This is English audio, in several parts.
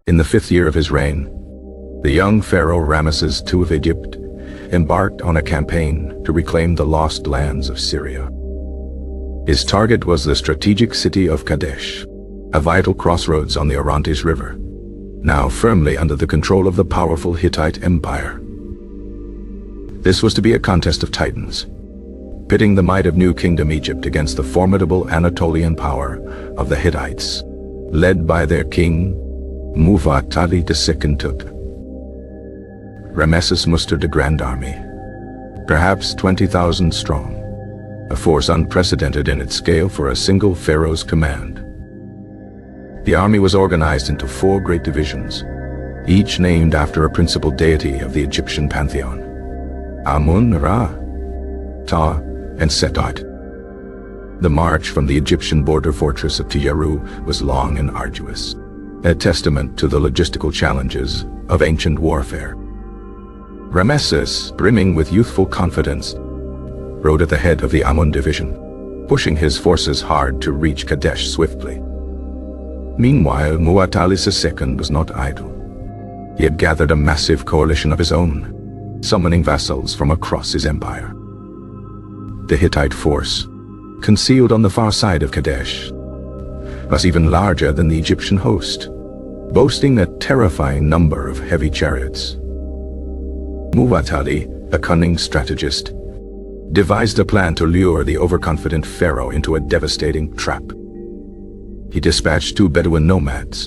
In the 5th year of his reign, the young pharaoh Ramesses II of Egypt embarked on a campaign to reclaim the lost lands of Syria. His target was the strategic city of Kadesh, a vital crossroads on the Orontes River, now firmly under the control of the powerful Hittite Empire. This was to be a contest of titans, pitting the might of New Kingdom Egypt against the formidable Anatolian power of the Hittites, led by their king, Muwatalli II. Ramesses mustered a grand army, perhaps 20,000 strong, a force unprecedented in its scale for a single pharaoh's command. The army was organized into 4 great divisions, each named after a principal deity of the Egyptian pantheon: Amun, Ra, Ta, and Setat. The march from the Egyptian border fortress of Tiyaru was long and arduous, a testament to the logistical challenges of ancient warfare. Ramesses, brimming with youthful confidence, rode at the head of the Amun division, pushing his forces hard to reach Kadesh swiftly. Meanwhile, Muwatalli II was not idle. He had gathered a massive coalition of his own, summoning vassals from across his empire. The Hittite force, concealed on the far side of Kadesh, was even larger than the Egyptian host, boasting a terrifying number of heavy chariots. Muwatalli, a cunning strategist, devised a plan to lure the overconfident pharaoh into a devastating trap. He dispatched 2 Bedouin nomads,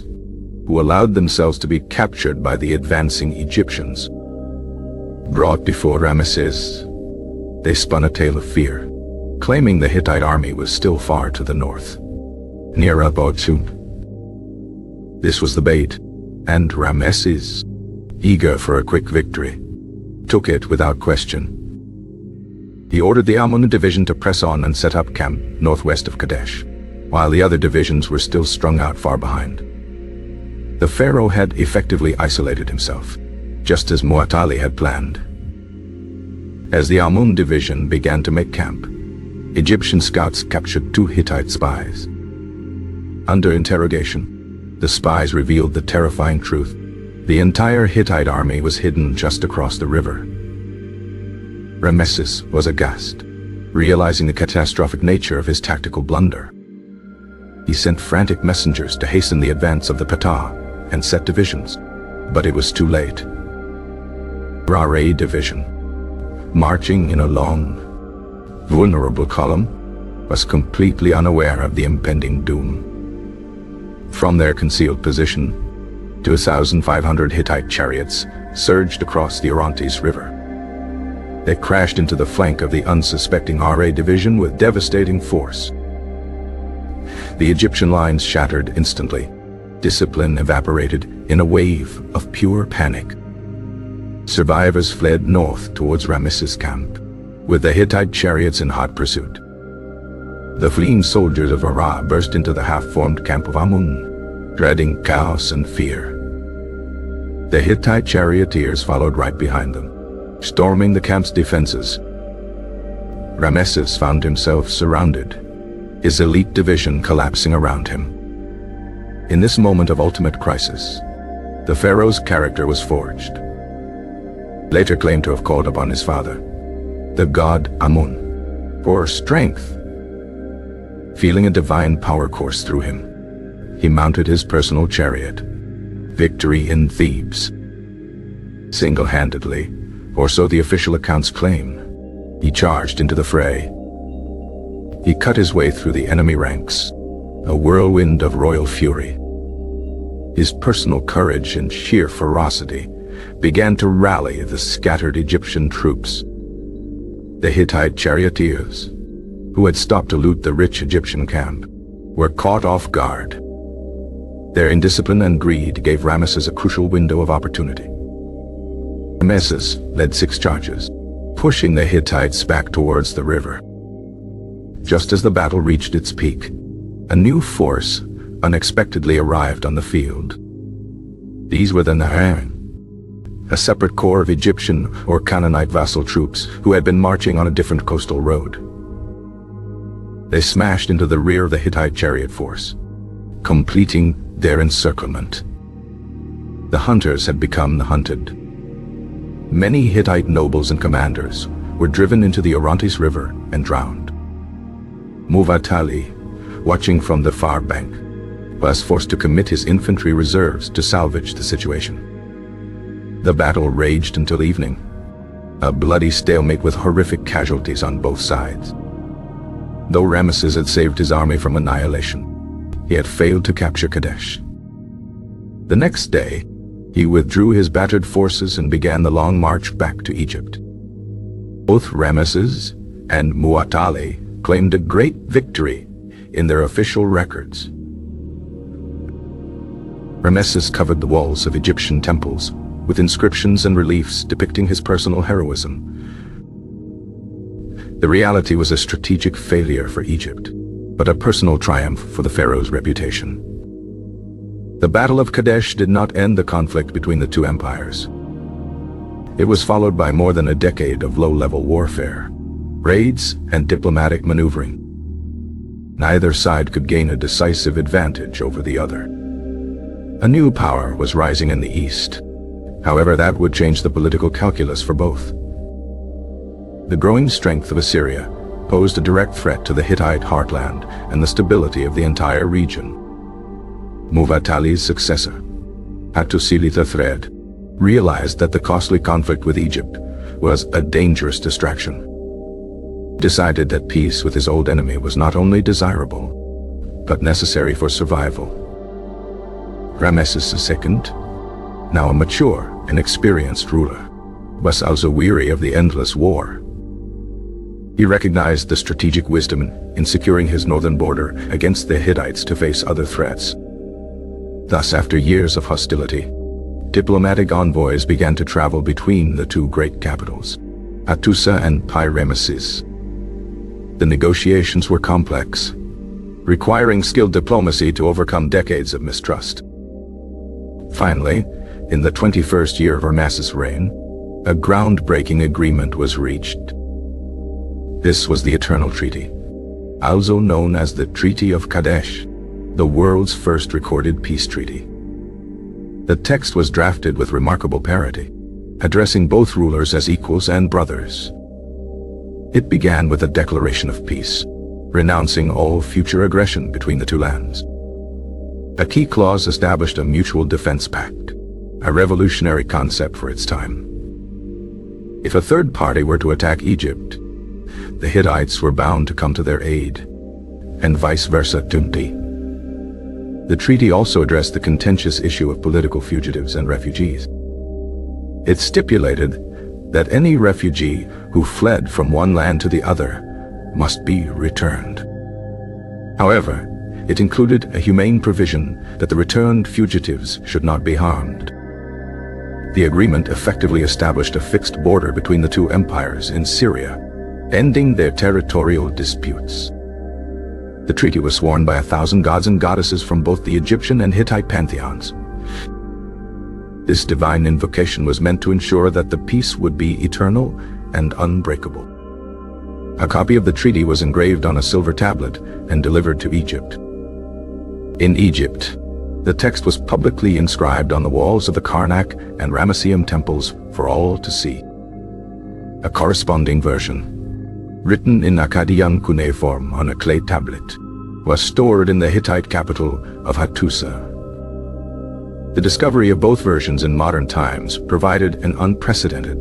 who allowed themselves to be captured by the advancing Egyptians. Brought before Ramesses, they spun a tale of fear, claiming the Hittite army was still far to the north, near Abotsum. This was the bait, and Ramesses, eager for a quick victory, took it without question. He ordered the Amun division to press on and set up camp northwest of Kadesh, while the other divisions were still strung out far behind. The pharaoh had effectively isolated himself, just as Muwatalli had planned. As the Amun division began to make camp, Egyptian scouts captured 2 Hittite spies. Under interrogation, the spies revealed the terrifying truth: the entire Hittite army was hidden just across the river. Ramesses was aghast, realizing the catastrophic nature of his tactical blunder. He sent frantic messengers to hasten the advance of the Ptah and set divisions, but it was too late. Ra'Ray division, marching in a long, vulnerable column, was completely unaware of the impending doom. From their concealed position, 2,500 Hittite chariots surged across the Orontes River. They crashed into the flank of the unsuspecting Ra'Ray division with devastating force. The Egyptian lines shattered instantly. Discipline evaporated in a wave of pure panic. Survivors fled north towards Ramesses' camp, with the Hittite chariots in hot pursuit. The fleeing soldiers of Ra burst into the half-formed camp of Amun, dreading chaos and fear. The Hittite charioteers followed right behind them, storming the camp's defenses. Ramesses found himself surrounded, his elite division collapsing around him. In this moment of ultimate crisis, the pharaoh's character was forged. Later claimed to have called upon his father, the god Amun, for strength. Feeling a divine power course through him, he mounted his personal chariot, victory in Thebes. Single-handedly, or so the official accounts claim, he charged into the fray. He cut his way through the enemy ranks, a whirlwind of royal fury. His personal courage and sheer ferocity began to rally the scattered Egyptian troops. The Hittite charioteers, who had stopped to loot the rich Egyptian camp, were caught off guard. Their indiscipline and greed gave Ramesses a crucial window of opportunity. Ramesses led 6 charges, pushing the Hittites back towards the river. Just as the battle reached its peak, a new force unexpectedly arrived on the field. These were the Naharaim, a separate corps of Egyptian or Canaanite vassal troops who had been marching on a different coastal road. They smashed into the rear of the Hittite chariot force, completing their encirclement. The hunters had become the hunted. Many Hittite nobles and commanders were driven into the Orontes River and drowned. Muwatalli, watching from the far bank, was forced to commit his infantry reserves to salvage the situation. The battle raged until evening, a bloody stalemate with horrific casualties on both sides. Though Ramesses had saved his army from annihilation, he had failed to capture Kadesh. The next day, he withdrew his battered forces and began the long march back to Egypt. Both Ramesses and Muwatalli claimed a great victory in their official records. Ramesses covered the walls of Egyptian temples with inscriptions and reliefs depicting his personal heroism. The reality was a strategic failure for Egypt, but a personal triumph for the pharaoh's reputation. The Battle of Kadesh did not end the conflict between the two empires. It was followed by more than a decade of low-level warfare, raids, and diplomatic maneuvering. Neither side could gain a decisive advantage over the other. A new power was rising in the east. However, that would change the political calculus for both. The growing strength of Assyria posed a direct threat to the Hittite heartland and the stability of the entire region. Muwatalli's successor, Hattusili III, realized that the costly conflict with Egypt was a dangerous distraction. Decided that peace with his old enemy was not only desirable, but necessary for survival. Ramesses II, now a mature and experienced ruler, was also weary of the endless war. He recognized the strategic wisdom in securing his northern border against the Hittites to face other threats. Thus, after years of hostility, diplomatic envoys began to travel between the two great capitals, Hattusa and Pi-Ramesses. The negotiations were complex, requiring skilled diplomacy to overcome decades of mistrust. Finally, in the 21st year of Ramesses' reign, a groundbreaking agreement was reached. This was the Eternal Treaty, also known as the Treaty of Kadesh, the world's first recorded peace treaty. The text was drafted with remarkable parity, addressing both rulers as equals and brothers. It began with a declaration of peace, renouncing all future aggression between the two lands. A key clause established a mutual defense pact, a revolutionary concept for its time. If a third party were to attack Egypt, the Hittites were bound to come to their aid, and vice versa. The treaty also addressed the contentious issue of political fugitives and refugees. It stipulated that any refugee who fled from one land to the other must be returned. However, it included a humane provision that the returned fugitives should not be harmed. The agreement effectively established a fixed border between the two empires in Syria, ending their territorial disputes. The treaty was sworn by 1,000 gods and goddesses from both the Egyptian and Hittite pantheons. This divine invocation was meant to ensure that the peace would be eternal and unbreakable. A copy of the treaty was engraved on a silver tablet and delivered to Egypt. In Egypt, the text was publicly inscribed on the walls of the Karnak and Ramesseum temples for all to see. A corresponding version, written in Akkadian cuneiform on a clay tablet, was stored in the Hittite capital of Hattusa. The discovery of both versions in modern times provided an unprecedented,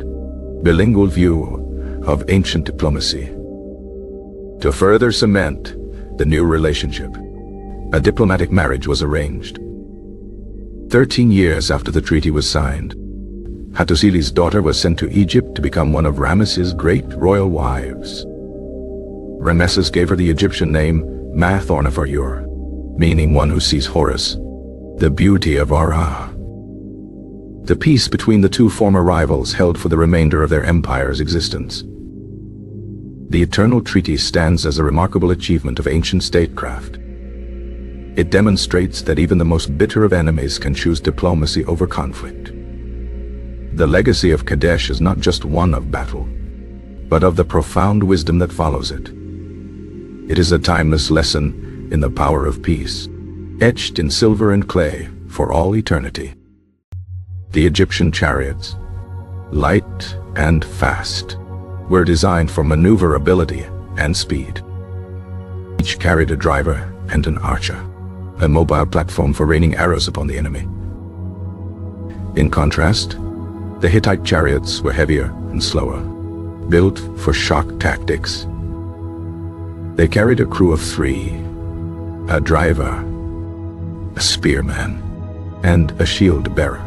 bilingual view of ancient diplomacy. To further cement the new relationship, a diplomatic marriage was arranged. 13 years after the treaty was signed, Hattusili's daughter was sent to Egypt to become one of Ramesses' great royal wives. Ramesses gave her the Egyptian name Ma-Thornefer-Ur, meaning one who sees Horus, the beauty of Ra. The peace between the two former rivals held for the remainder of their empire's existence. The Eternal Treaty stands as a remarkable achievement of ancient statecraft. It demonstrates that even the most bitter of enemies can choose diplomacy over conflict. The legacy of Kadesh is not just one of battle, but of the profound wisdom that follows it. It is a timeless lesson in the power of peace, etched in silver and clay for all eternity. The Egyptian chariots, light and fast, were designed for maneuverability and speed. Each carried a driver and an archer, a mobile platform for raining arrows upon the enemy. In contrast, the Hittite chariots were heavier and slower, built for shock tactics. They carried a crew of 3, a driver, a spearman, and a shield bearer.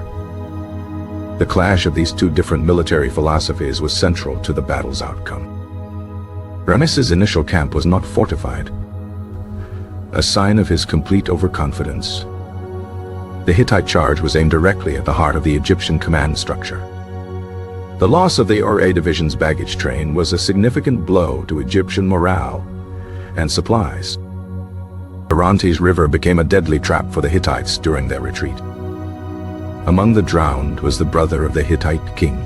The clash of these two different military philosophies was central to the battle's outcome. Ramesses' initial camp was not fortified, a sign of his complete overconfidence. The Hittite charge was aimed directly at the heart of the Egyptian command structure. The loss of the RA Division's baggage train was a significant blow to Egyptian morale and supplies. Orontes River became a deadly trap for the Hittites during their retreat. Among the drowned was the brother of the Hittite king,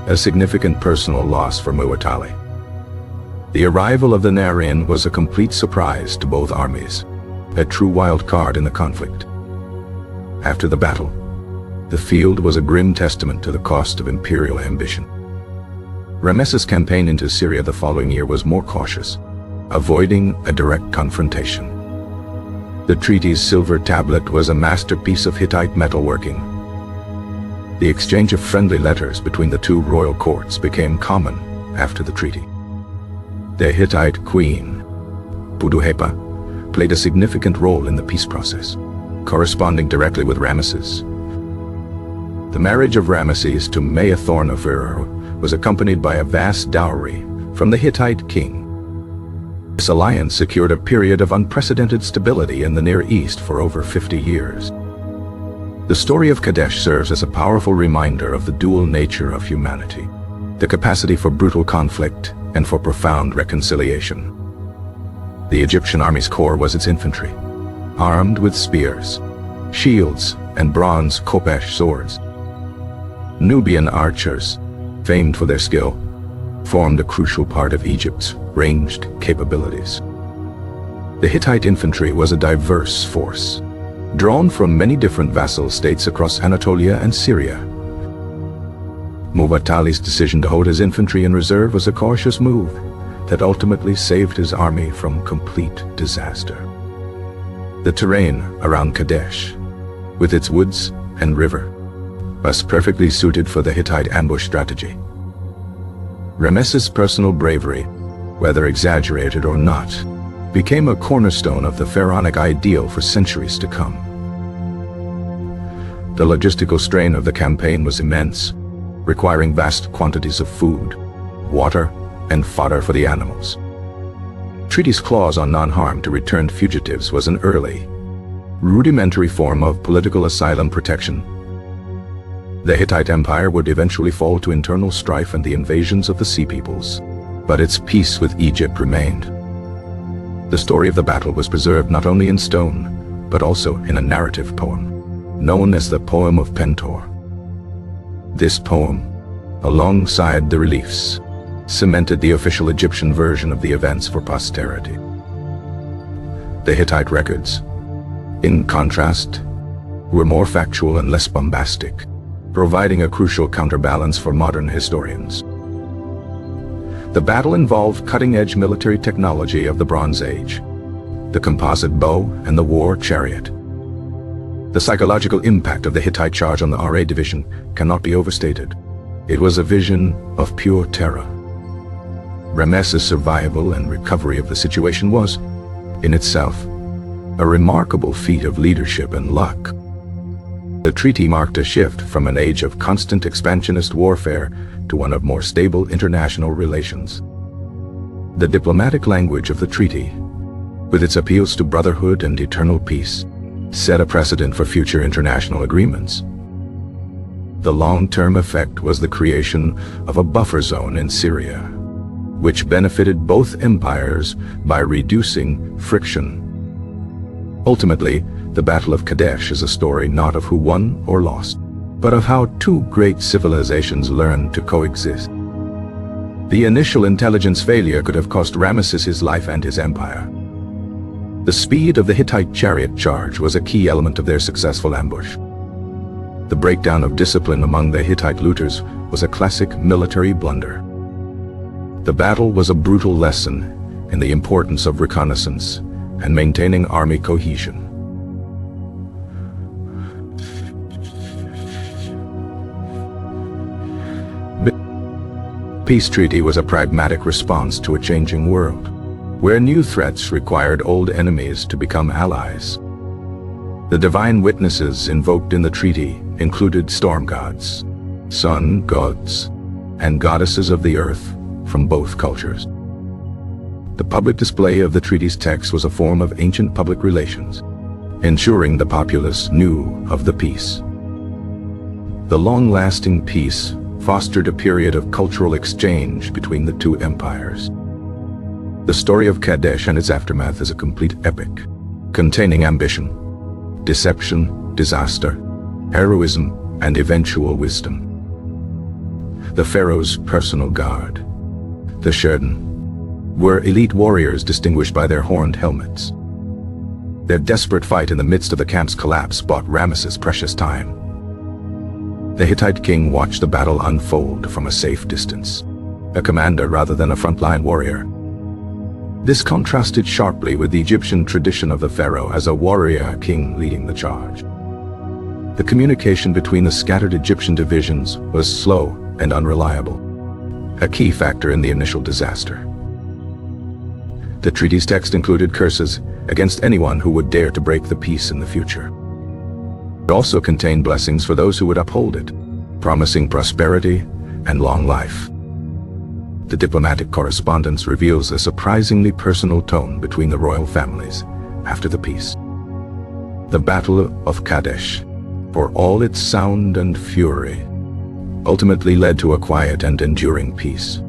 a significant personal loss for Muwatalli. The arrival of the Narian was a complete surprise to both armies, a true wild card in the conflict. After the battle, the field was a grim testament to the cost of imperial ambition. Ramesses' campaign into Syria the following year was more cautious, avoiding a direct confrontation. The treaty's silver tablet was a masterpiece of Hittite metalworking. The exchange of friendly letters between the two royal courts became common after the treaty. The Hittite queen, Puduhepa, played a significant role in the peace process, corresponding directly with Ramesses. The marriage of Ramesses to Meathornofir was accompanied by a vast dowry from the Hittite king. This alliance secured a period of unprecedented stability in the Near East for over 50 years. The story of Kadesh serves as a powerful reminder of the dual nature of humanity, the capacity for brutal conflict and for profound reconciliation. The Egyptian army's core was its infantry, armed with spears, shields, and bronze khopesh swords. Nubian archers, famed for their skill, formed a crucial part of Egypt's ranged capabilities. The Hittite infantry was a diverse force, drawn from many different vassal states across Anatolia and Syria. Muwatalli's decision to hold his infantry in reserve was a cautious move that ultimately saved his army from complete disaster. The terrain around Kadesh, with its woods and river, was perfectly suited for the Hittite ambush strategy. Ramesses' personal bravery, whether exaggerated or not, became a cornerstone of the pharaonic ideal for centuries to come. The logistical strain of the campaign was immense, requiring vast quantities of food, water, and fodder for the animals. Treaty's clause on non-harm to returned fugitives was an early, rudimentary form of political asylum protection. The Hittite Empire would eventually fall to internal strife and the invasions of the Sea Peoples, but its peace with Egypt remained. The story of the battle was preserved not only in stone, but also in a narrative poem, known as the Poem of Pentor. This poem, alongside the reliefs, cemented the official Egyptian version of the events for posterity. The Hittite records, in contrast, were more factual and less bombastic, providing a crucial counterbalance for modern historians. The battle involved cutting-edge military technology of the Bronze Age, the composite bow and the war chariot. The psychological impact of the Hittite charge on the RA division cannot be overstated. It was a vision of pure terror. Ramesses' survival and recovery of the situation was, in itself, a remarkable feat of leadership and luck. The treaty marked a shift from an age of constant expansionist warfare to one of more stable international relations. The diplomatic language of the treaty, with its appeals to brotherhood and eternal peace, set a precedent for future international agreements. The long-term effect was the creation of a buffer zone in Syria, which benefited both empires by reducing friction. Ultimately, the Battle of Kadesh is a story not of who won or lost, but of how two great civilizations learned to coexist. The initial intelligence failure could have cost Ramesses his life and his empire. The speed of the Hittite chariot charge was a key element of their successful ambush. The breakdown of discipline among the Hittite looters was a classic military blunder. The battle was a brutal lesson in the importance of reconnaissance and maintaining army cohesion. The peace treaty was a pragmatic response to a changing world, where new threats required old enemies to become allies. The divine witnesses invoked in the treaty included storm gods, sun gods, and goddesses of the earth from both cultures. The public display of the treaty's text was a form of ancient public relations, ensuring the populace knew of the peace. The long-lasting peace fostered a period of cultural exchange between the two empires. The story of Kadesh and its aftermath is a complete epic, containing ambition, deception, disaster, heroism, and eventual wisdom. The pharaoh's personal guard, the Sherden, were elite warriors distinguished by their horned helmets. Their desperate fight in the midst of the camp's collapse bought Ramesses precious time. The Hittite king watched the battle unfold from a safe distance, a commander rather than a frontline warrior. This contrasted sharply with the Egyptian tradition of the pharaoh as a warrior king leading the charge. The communication between the scattered Egyptian divisions was slow and unreliable, a key factor in the initial disaster. The treaty's text included curses against anyone who would dare to break the peace in the future. It also contained blessings for those who would uphold it, promising prosperity and long life. The diplomatic correspondence reveals a surprisingly personal tone between the royal families after the peace. The Battle of Kadesh, for all its sound and fury, ultimately led to a quiet and enduring peace.